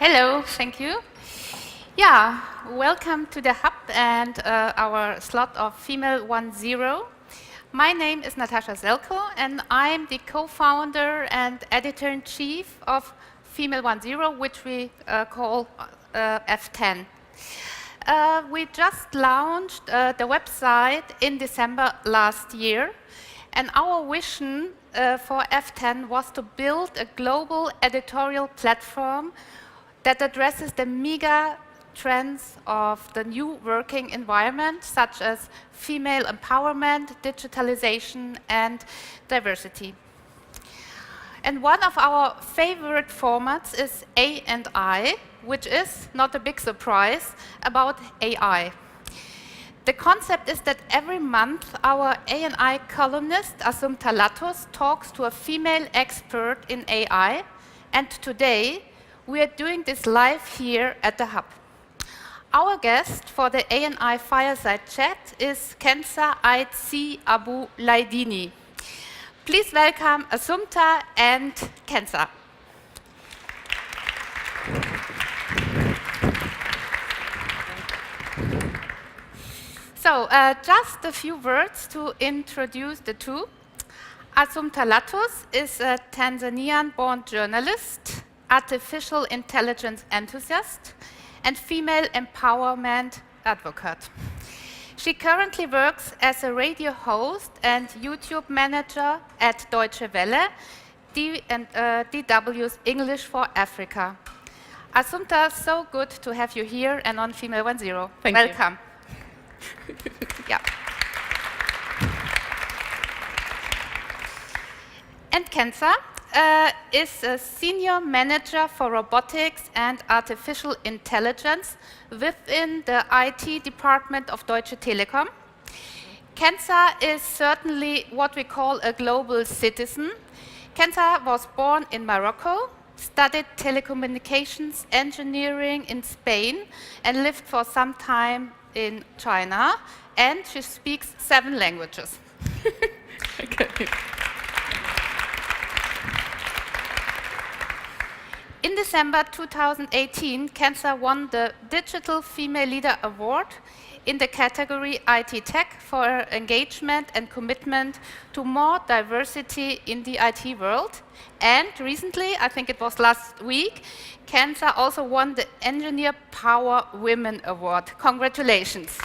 Hello, thank you. Yeah, welcome to the hub and our slot of FemaleOneZero. My name is Natascha Zeljko, and I'm the co-founder and editor-in-chief of FemaleOneZero, which we call F10. We just launched the website in December last year, and our vision for F10 was to build a global editorial platform that addresses the mega trends of the new working environment, such as female empowerment, digitalization, and diversity. And one of our favorite formats is A&I, which is not a big surprise about AI. The concept is that every month our A&I columnist, Asumpta Lattus, talks to a female expert in AI, and today we are doing this live here at the hub. Our guest for the A&I Fireside Chat is Kenza Abbou Lyadini. Please welcome Asumpta and Kenza. So, just a few words to introduce the two. Asumpta Lattus is a Tanzanian-born journalist, artificial intelligence enthusiast, and female empowerment advocate. She currently works as a radio host and YouTube manager at Deutsche Welle, DW's English for Africa. Asumpta, so good to have you here and on FemaleOneZero. Welcome. Yeah. And Kenza is a senior manager for robotics and artificial intelligence within the IT department of Deutsche Telekom. Kenza is certainly what we call a global citizen. Kenza was born in Morocco, studied telecommunications engineering in Spain, and lived for some time in China, and she speaks 7 languages. Okay. In December 2018, Kenza won the Digital Female Leader Award in the category IT Tech for her engagement and commitment to more diversity in the IT world. And recently, I think it was last week, Kenza also won the Engineer Power Women Award. Congratulations.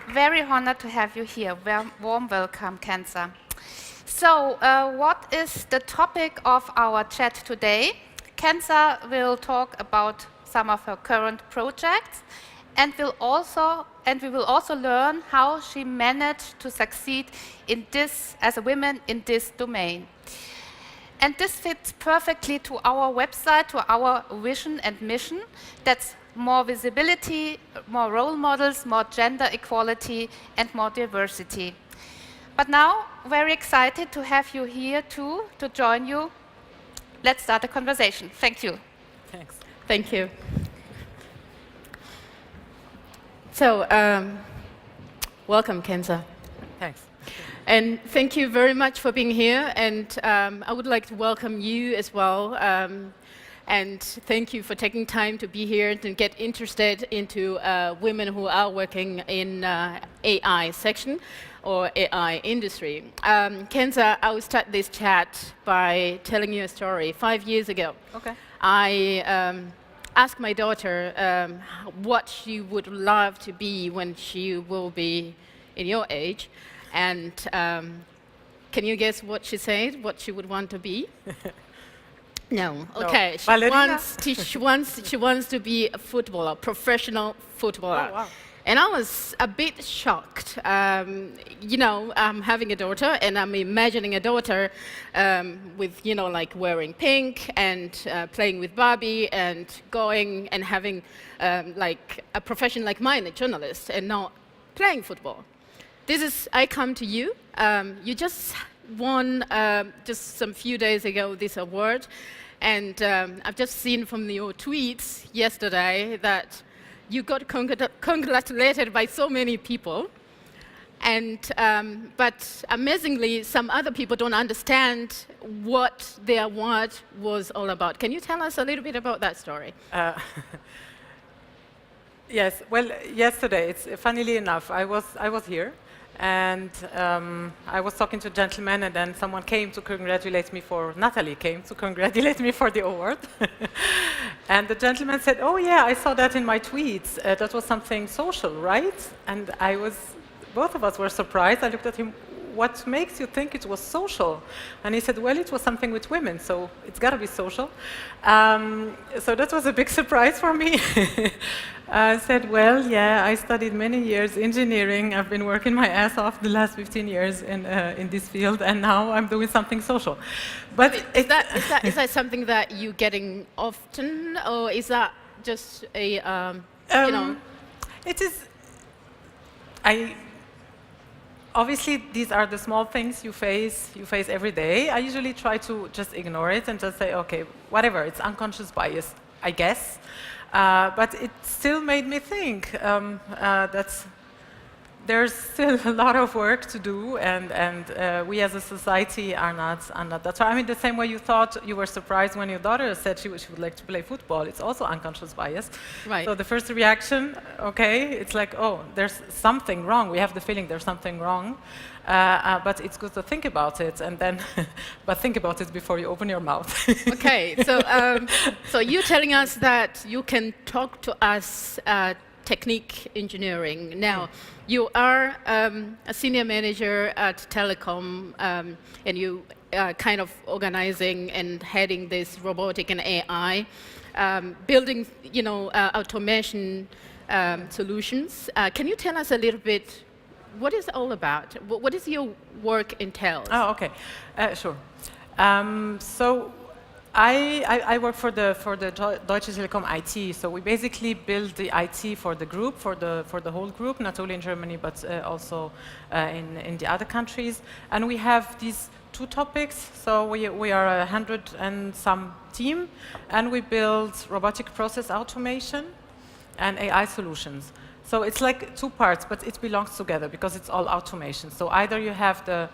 Very honored to have you here. Warm welcome, Kenza. So, what is the topic of our chat today? Kenza will talk about some of her current projects, and we will also learn how she managed to succeed in this as a woman in this domain. And this fits perfectly to our website, to our vision and mission. That's more visibility, more role models, more gender equality, and more diversity. But now, very excited to have you here too, to join you. Let's start a conversation. Thank you. Thanks. Thank you. So, welcome, Kenza. Thanks. And thank you very much for being here. And I would like to welcome you as well. And thank you for taking time to be here and get interested into women who are working in AI section or AI industry. Kenza, I will start this chat by telling you a story. 5 years ago, Okay. I asked my daughter what she would love to be when she will be in your age. And can you guess what she said, what she would want to be? No. Okay. She wants to be a footballer, professional footballer. Oh, wow. And I was a bit shocked. You know, I'm having a daughter, and I'm imagining a daughter with, you know, like wearing pink and playing with Barbie and going and having like a profession like mine, a journalist, and not playing football. I come to you. You just won just some few days ago this award, and I've just seen from your tweets yesterday that you got congratulated by so many people. And, but amazingly, some other people don't understand what their what was all about. Can you tell us a little bit about that story? Yes. Well, yesterday, funnily enough, I was here, and I was talking to a gentleman, and then someone came to congratulate me Natalie came to congratulate me for the award. And the gentleman said, "Oh yeah, I saw that in my tweets. That was something social, right?" And both of us were surprised. I looked at him, "What makes you think it was social?" And he said, "Well, it was something with women, so it's got to be social." So that was a big surprise for me. I said, "Well, yeah, I studied many years engineering. I've been working my ass off the last 15 years in this field, and now I'm doing something social." But is that something that you're getting often, or is that just a, you know? It is. Obviously, these are the small things you face every day. I usually try to just ignore it and just say, okay, whatever, it's unconscious bias, I guess. But it still made me think that there's still a lot of work to do, and we as a society are not that. So I mean, the same way you thought you were surprised when your daughter said she would like to play football, it's also unconscious bias. Right. So the first reaction, okay, it's like, oh, there's something wrong. We have the feeling there's something wrong, but it's good to think about it, and then, but think about it before you open your mouth. Okay, so so you're telling us that you can talk to us technique engineering. Now, you are a senior manager at Telekom, and you kind of organizing and heading this robotic and AI, building, you know, automation solutions. Can you tell us a little bit what is it all about? What does your work entail? Oh, okay, sure. So I work for the Deutsche Telekom IT. So we basically build the IT for the group, for the whole group, not only in Germany but also in the other countries. And we have these two topics. So we are 100 and some team, and we build robotic process automation and AI solutions. So it's like two parts, but it belongs together because it's all automation. So either you have the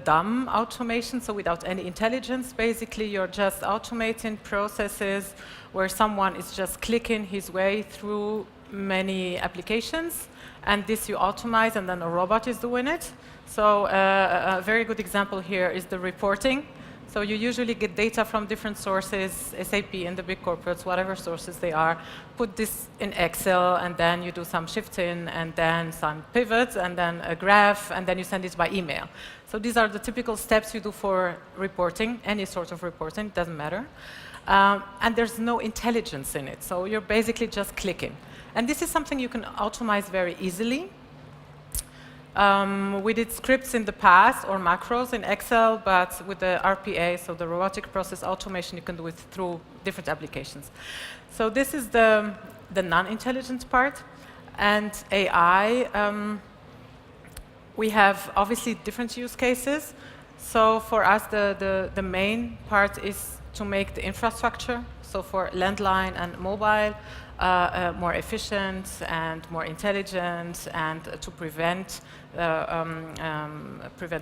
dumb automation, so without any intelligence, basically you're just automating processes where someone is just clicking his way through many applications, and this you automate, and then a robot is doing it. So a very good example here is the reporting. So you usually get data from different sources, SAP and the big corporates, whatever sources they are, put this in Excel, and then you do some shifting, and then some pivots, and then a graph, and then you send it by email. So these are the typical steps you do for reporting, any sort of reporting, it doesn't matter. And there's no intelligence in it, so you're basically just clicking. And this is something you can automate very easily. We did scripts in the past, or macros in Excel, but with the RPA, so the robotic process automation, you can do it through different applications. So this is the non-intelligent part. And AI, we have obviously different use cases. So for us, the main part is to make the infrastructure, so for landline and mobile, more efficient and more intelligent, and to prevent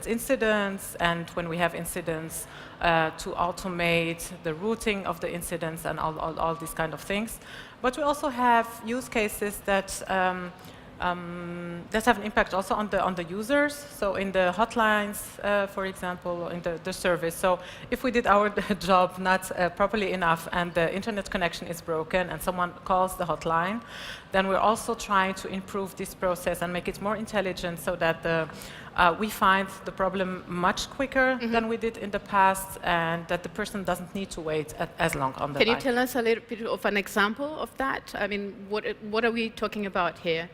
incidents, and when we have incidents, to automate the routing of the incidents and all these kind of things. But we also have use cases that have an impact also on the users. So in the hotlines, for example, in the service. So if we did our job not properly enough, and the internet connection is broken, and someone calls the hotline, then we're also trying to improve this process and make it more intelligent, so that we find the problem much quicker than we did in the past, and that the person doesn't need to wait as long on the line. Can you tell us a little bit of an example of that? I mean, what are we talking about here?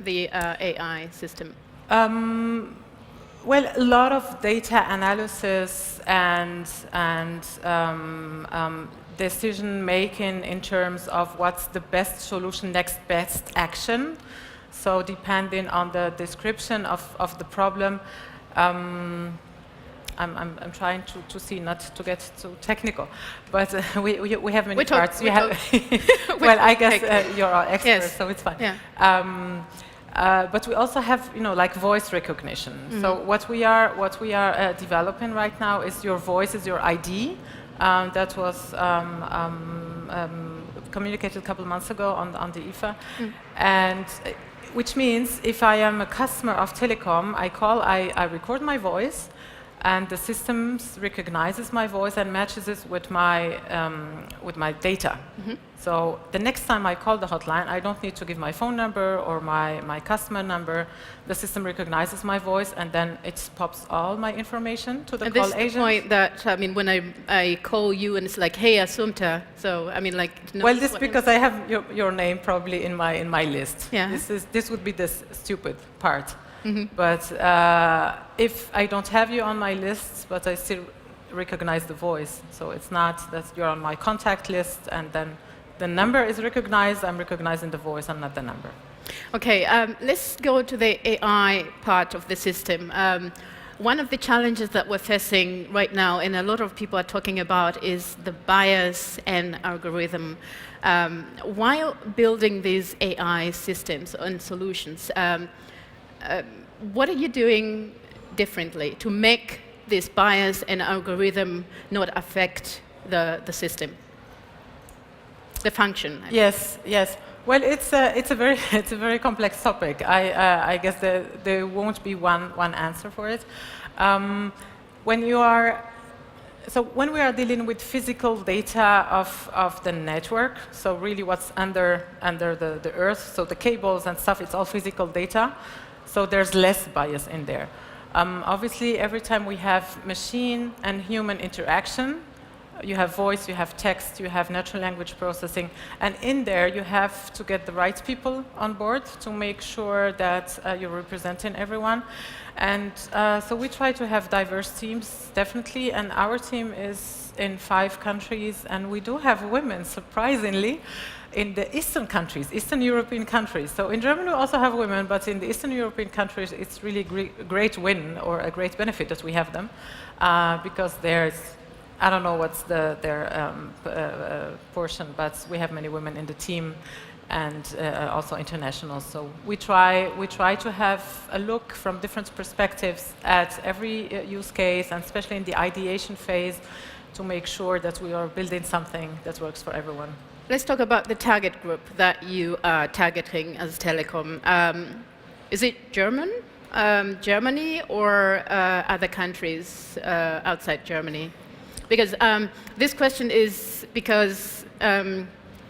The AI system? Well, a lot of data analysis and decision making in terms of what's the best solution, next best action. So depending on the description of the problem, I'm trying to see not to get too technical, but we have many parts. Well, I guess you're all experts, so it's fine. Yeah. But we also have, like voice recognition. So what we are developing right now is your voice is your ID. That was communicated a couple of months ago on the IFA, and which means if I am a customer of Telekom, I record my voice, and the system recognizes my voice and matches it with my data. So the next time I call the hotline, I don't need to give my phone number or my customer number. The system recognizes my voice, and then it pops all my information to the and call this agent. is the point that, I mean, when I call you and it's like, hey, Asumpta, so, I mean, like... Well, this because I have your name probably in my list. Yeah. This would be the stupid part. But if I don't have you on my list, but I still recognize the voice, so it's not that you're on my contact list and then the number is recognized, I'm recognizing the voice and not the number. Okay, let's go to the AI part of the system. One of the challenges that we're facing right now, and a lot of people are talking about, is the bias and algorithm. While building these AI systems and solutions, what are you doing differently to make this bias and algorithm not affect the system, the function? Yes. Well, it's a very complex topic. I guess there won't be one answer for it. When we are dealing with physical data of the network, so really what's under the earth, so the cables and stuff, it's all physical data. So there's less bias in there. Obviously, every time we have machine and human interaction, you have voice, you have text, you have natural language processing, and in there you have to get the right people on board to make sure that you're representing everyone. And so we try to have diverse teams, definitely, and our team is in 5 countries, and we do have women, surprisingly, in the Eastern countries, Eastern European countries. So in Germany we also have women, but in the Eastern European countries it's really a great win or a great benefit that we have them, because there's, I don't know what's their portion, but we have many women in the team and also international. So we try to have a look from different perspectives at every use case, and especially in the ideation phase, to make sure that we are building something that works for everyone. Let's talk about the target group that you are targeting as Telekom. Is it Germany, or other countries outside Germany? Because this question is because,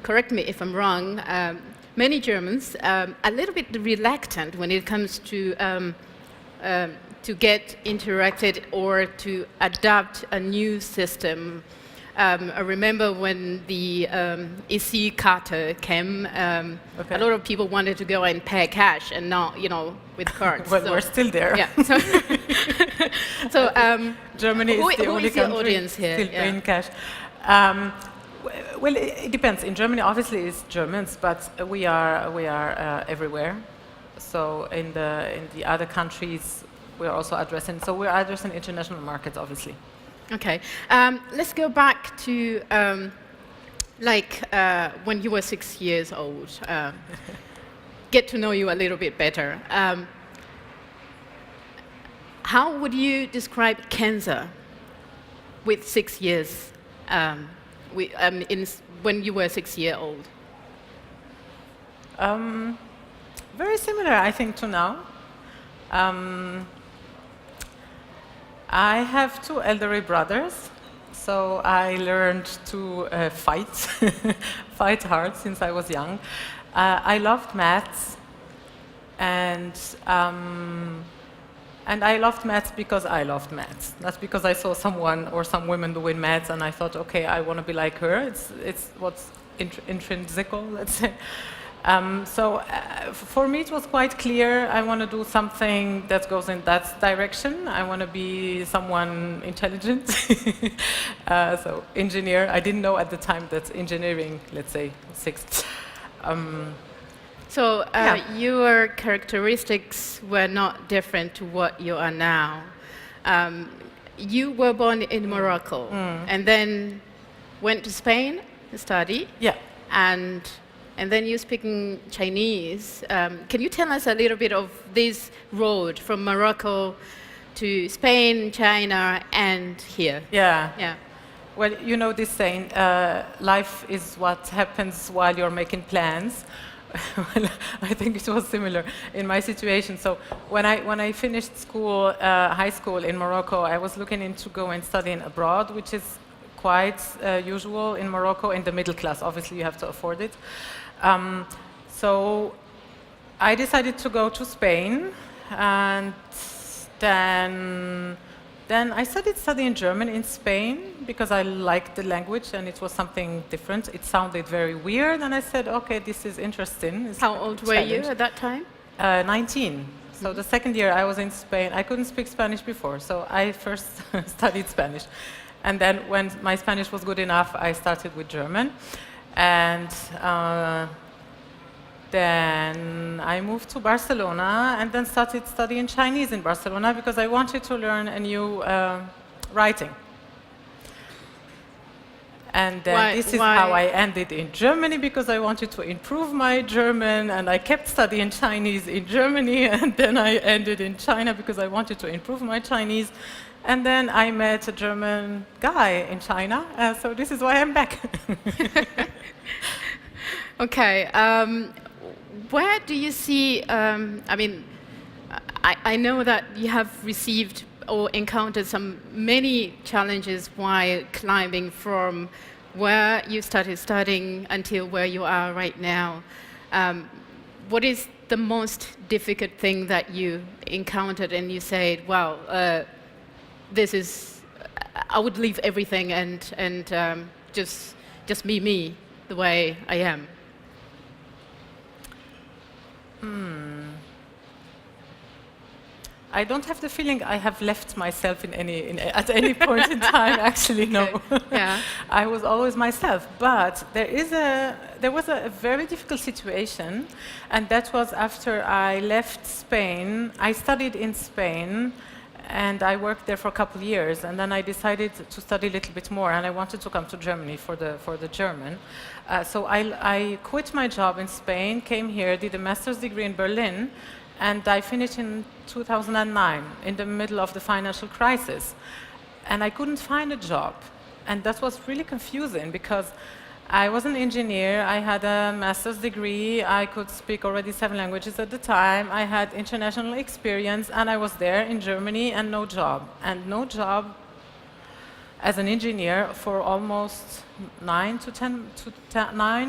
correct me if I'm wrong, many Germans are a little bit reluctant when it comes to get interacted or to adopt a new system. I remember when the EC-Karte came, a lot of people wanted to go and pay cash and not, with cards. Well, so we're still there. Yeah. So, Germany is the only country audience here? Still paying cash. Well, it depends. In Germany, obviously, it's Germans, but we are everywhere. So in the other countries, we're also addressing. So we're addressing international markets, obviously. Okay, let's go back to when you were 6 years old. Get to know you a little bit better. How would you describe Kenza with 6 years? When you were 6 years old? Very similar, I think, to now. I have 2 elderly brothers, so I learned to fight hard since I was young. I loved maths, and I loved maths because I loved maths, not because I saw someone or some women doing maths and I thought, okay, I want to be like her. It's what's intrinsical, let's say. For me, it was quite clear. I want to do something that goes in that direction. I want to be someone intelligent. So engineer. I didn't know at the time that engineering, let's say, 6. Your characteristics were not different to what you are now. You were born in Morocco and then went to Spain to study. Yeah. And and then you're speaking Chinese. Can you tell us a little bit of this road from Morocco to Spain, China, and here? Yeah. Yeah. Well, you know this saying, life is what happens while you're making plans. Well, I think it was similar in my situation. So when I finished school, high school in Morocco, I was looking into going studying abroad, which is quite usual in Morocco in the middle class. Obviously, you have to afford it. So I decided to go to Spain, and then I started studying German in Spain because I liked the language and it was something different. It sounded very weird, and I said, okay, this is interesting. It's How old were you at that time? 19. So the second year I was in Spain, I couldn't speak Spanish before, so I first studied Spanish. And then when my Spanish was good enough, I started with German. And then I moved to Barcelona and then started studying Chinese in Barcelona because I wanted to learn a new writing. And then this is how I ended in Germany, because I wanted to improve my German, and I kept studying Chinese in Germany, and then I ended in China because I wanted to improve my Chinese. And then I met a German guy in China, so this is why I'm back. Okay. Where do you see, I mean, I know that you have received or encountered many challenges while climbing from where you started studying until where you are right now. What is the most difficult thing that you encountered and you said, wow, this is, I would leave everything and just be me the way I am? I don't have the feeling I have left myself at any point in time, actually, no. Yeah. I was always myself, but there was a very difficult situation, and that was after I left Spain. I studied in Spain, and I worked there for a couple of years, and then I decided to study a little bit more, and I wanted to come to Germany for the German. So I quit my job in Spain, came here, did a master's degree in Berlin, and I finished in 2009, in the middle of the financial crisis. And I couldn't find a job. And that was really confusing, because I was an engineer, I had a master's degree, I could speak already 7 languages at the time, I had international experience, and I was there in Germany, and no job. And no job as an engineer for almost 9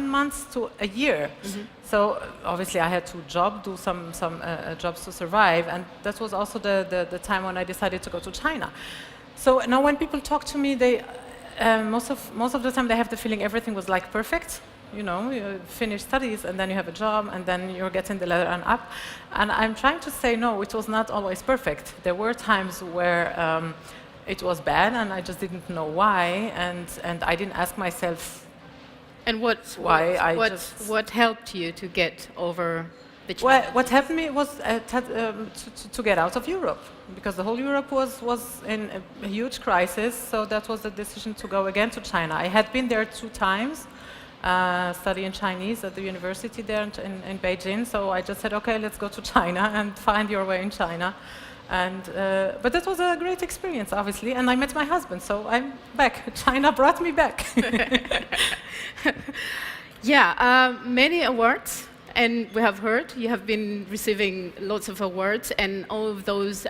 months to a year. Mm-hmm. So obviously I had to do some jobs to survive, and that was also the time when I decided to go to China. So now when people talk to me, they most of the time they have the feeling everything was like perfect. You know, you finish studies and then you have a job and then you're getting the ladder and up. And I'm trying to say no, it was not always perfect. There were times where it was bad, and I just didn't know why, and I didn't ask myself. And what helped you to get over the challenge? Well, what helped me was to get out of Europe, because the whole Europe was in a huge crisis. So that was the decision to go again to China. I had been there 2 times, studying Chinese at the university there in Beijing. So I just said, okay, let's go to China and find your way in China. And but that was a great experience, obviously, and I met my husband, so I'm back. China brought me back. Yeah, many awards, and we have heard you have been receiving lots of awards, and all of those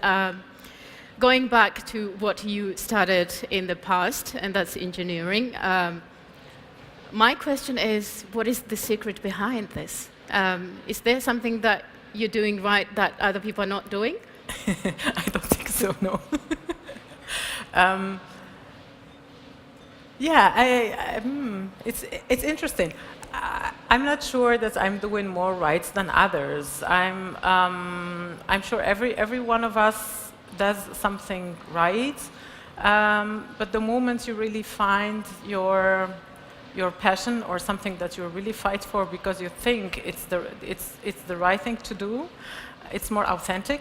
going back to what you started in the past, and that's engineering. My question is, what is the secret behind this? Is there something that you're doing right that other people are not doing? I don't think so, no. Yeah, it's interesting. I'm not sure that I'm doing more right than others. I'm sure every one of us does something right, but the moment you really find your passion or something that you really fight for because you think it's the right thing to do, it's more authentic.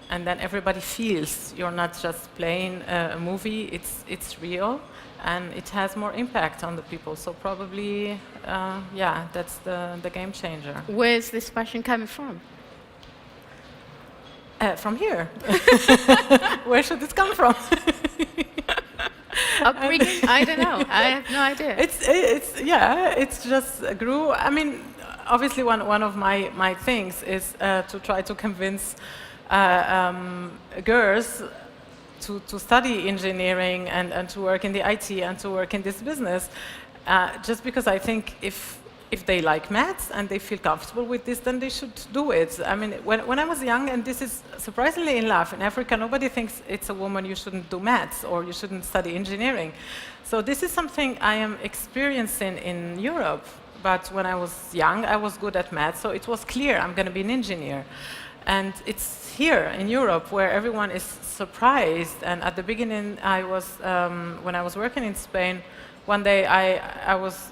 and then everybody feels you're not just playing a movie, it's real, and it has more impact on the people. So probably, yeah, that's the game changer. Where's this passion coming from? From here. Where should it come from? Upbringing? I don't know. I have no idea. It's just grew. I mean, obviously one of my things is to try to convince girls to study engineering and to work in the IT and to work in this business, just because I think if they like maths and they feel comfortable with this, then they should do it. I mean, when I was young, and this is surprisingly enough, in Africa, nobody thinks it's a woman, you shouldn't do maths or you shouldn't study engineering. So this is something I am experiencing in Europe. But when I was young, I was good at maths, so it was clear I'm going to be an engineer. And it's here in Europe where everyone is surprised. And at the beginning, when I was working in Spain, one day I was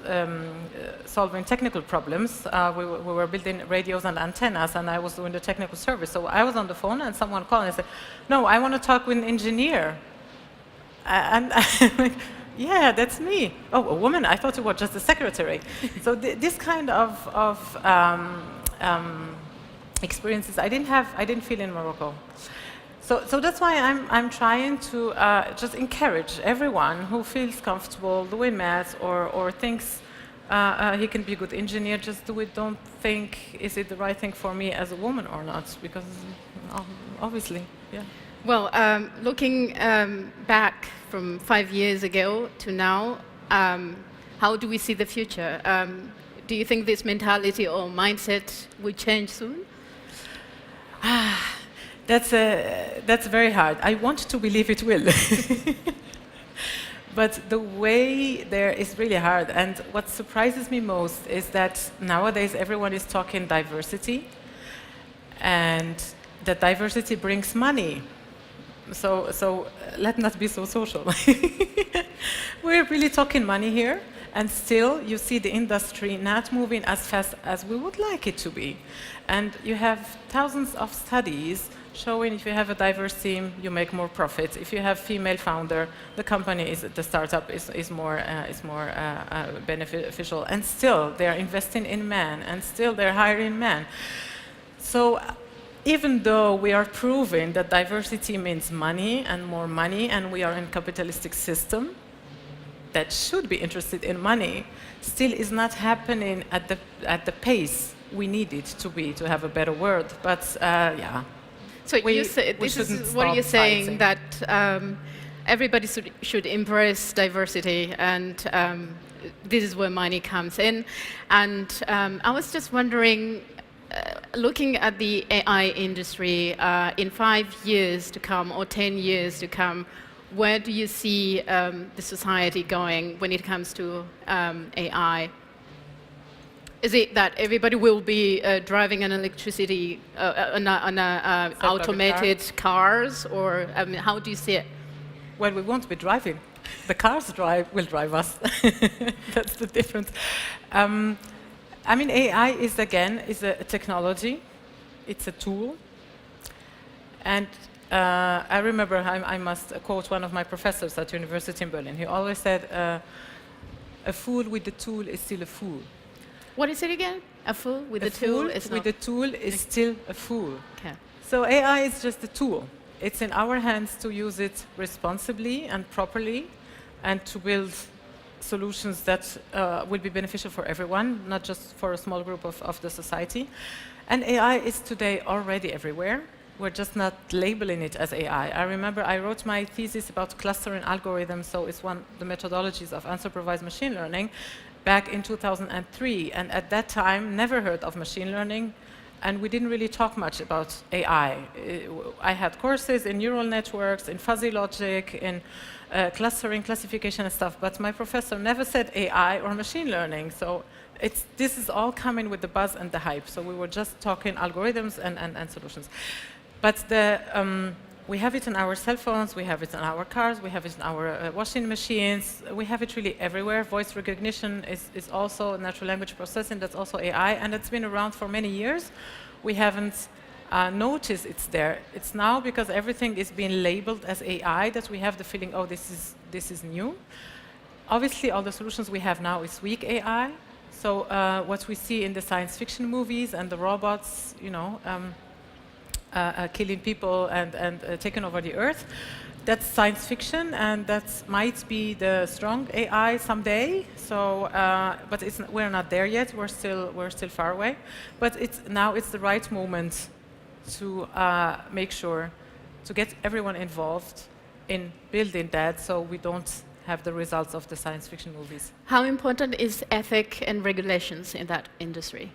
solving technical problems. We were building radios and antennas, and I was doing the technical service. So I was on the phone, and someone called and said, "No, I want to talk with an engineer." And I'm like, "Yeah, that's me." "Oh, a woman? I thought you were just a secretary." So this kind of experiences I didn't feel in Morocco. So that's why I'm trying to just encourage everyone who feels comfortable doing maths or thinks he can be a good engineer, just do it. Don't think, is it the right thing for me as a woman or not? Because obviously, yeah. Well, looking back from 5 years ago to now, how do we see the future? Do you think this mentality or mindset will change soon? That's very hard. I want to believe it will. But the way there is really hard. And what surprises me most is that nowadays everyone is talking diversity, and that diversity brings money. So let's not be so social. We're really talking money here, and still you see the industry not moving as fast as we would like it to be. And you have thousands of studies showing if you have a diverse team, you make more profit. If you have female founder, the startup is more beneficial. And still, they're investing in men, and still they're hiring men. So even though we are proving that diversity means money, and we are in a capitalistic system that should be interested in money, still is not happening at the pace we need it to be to have a better world. But yeah. So you say, this is what you're saying, that everybody should embrace diversity, and this is where money comes in. And I was just wondering, looking at the AI industry in 5 years to come or 10 years to come, where do you see the society going when it comes to AI? Is it that everybody will be driving an electricity, on automated cars, or I mean, how do you see it? Well, we won't be driving. The cars will drive us. That's the difference. I mean, AI is a technology. It's a tool. And I remember, I must quote one of my professors at University in Berlin. He always said, "A fool with the tool is still a fool." What is it again? A fool with a tool is with a tool is still a fool. Okay. So AI is just a tool. It's in our hands to use it responsibly and properly, and to build solutions that will be beneficial for everyone, not just for a small group of the society. And AI is today already everywhere. We're just not labeling it as AI. I remember I wrote my thesis about clustering algorithms, so it's one of the methodologies of unsupervised machine learning, back in 2003, and at that time never heard of machine learning, and we didn't really talk much about AI. I had courses in neural networks, in fuzzy logic, in clustering, classification and stuff, but my professor never said AI or machine learning. So this is all coming with the buzz and the hype. So we were just talking algorithms and solutions. But we have it in our cell phones, we have it in our cars, we have it in our washing machines, we have it really everywhere. Voice recognition is also natural language processing, that's also AI, and it's been around for many years. We haven't notice it's there. It's now because everything is being labeled as AI that we have the feeling, oh, this is new. Obviously, all the solutions we have now is weak AI. So what we see in the science fiction movies and the robots, you know, killing people and taking over the Earth, that's science fiction, and that might be the strong AI someday. So, but we're not there yet. We're still far away. But now it's the right moment to make sure to get everyone involved in building that, so we don't have the results of the science fiction movies. How important is ethic and regulations in that industry?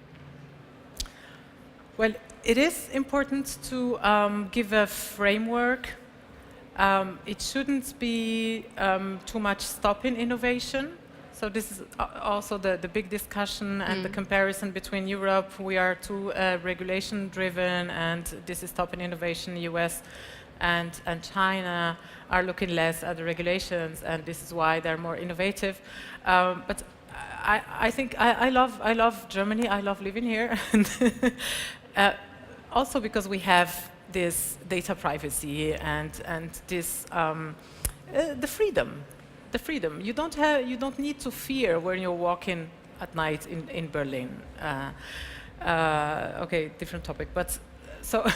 Well, it is important to give a framework. It shouldn't be too much stopping innovation. So this is also the big discussion and the comparison between Europe. We are too regulation-driven, and this is stopping innovation. US and China are looking less at the regulations, and this is why they're more innovative. But I think I love Germany. I love living here, also because we have this data privacy and this the freedom. You don't need to fear when you're walking at night in Berlin. Okay, different topic, but so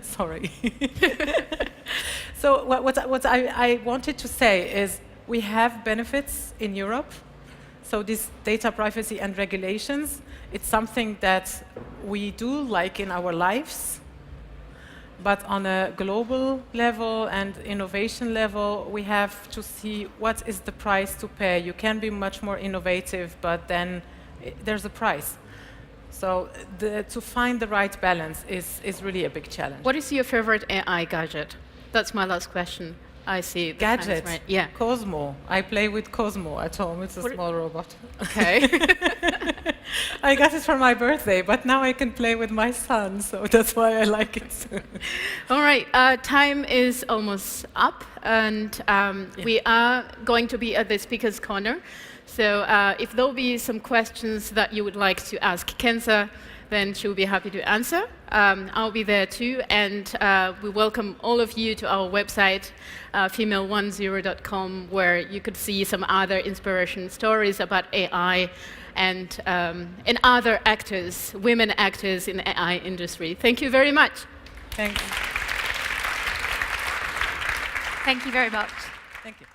sorry. So what I wanted to say is we have benefits in Europe. So this data privacy and regulations, it's something that we do like in our lives. But on a global level and innovation level, we have to see what is the price to pay. You can be much more innovative, but then there's a price. So to find the right balance is really a big challenge. What is your favorite AI gadget? That's my last question. I see. Gadget? Right. Yeah. Cosmo. I play with Cosmo at home. It's a small robot. Okay. I got it for my birthday, but now I can play with my son, so that's why I like it. All right. Time is almost up, and we are going to be at the Speaker's Corner. So if there will be some questions that you would like to ask Kenza, then she'll be happy to answer. I'll be there too, and we welcome all of you to our website, FemaleOneZero.com, where you could see some other inspiration stories about AI and other actors, women actors in the AI industry. Thank you very much. Thanks. Thank you very much. Thank you.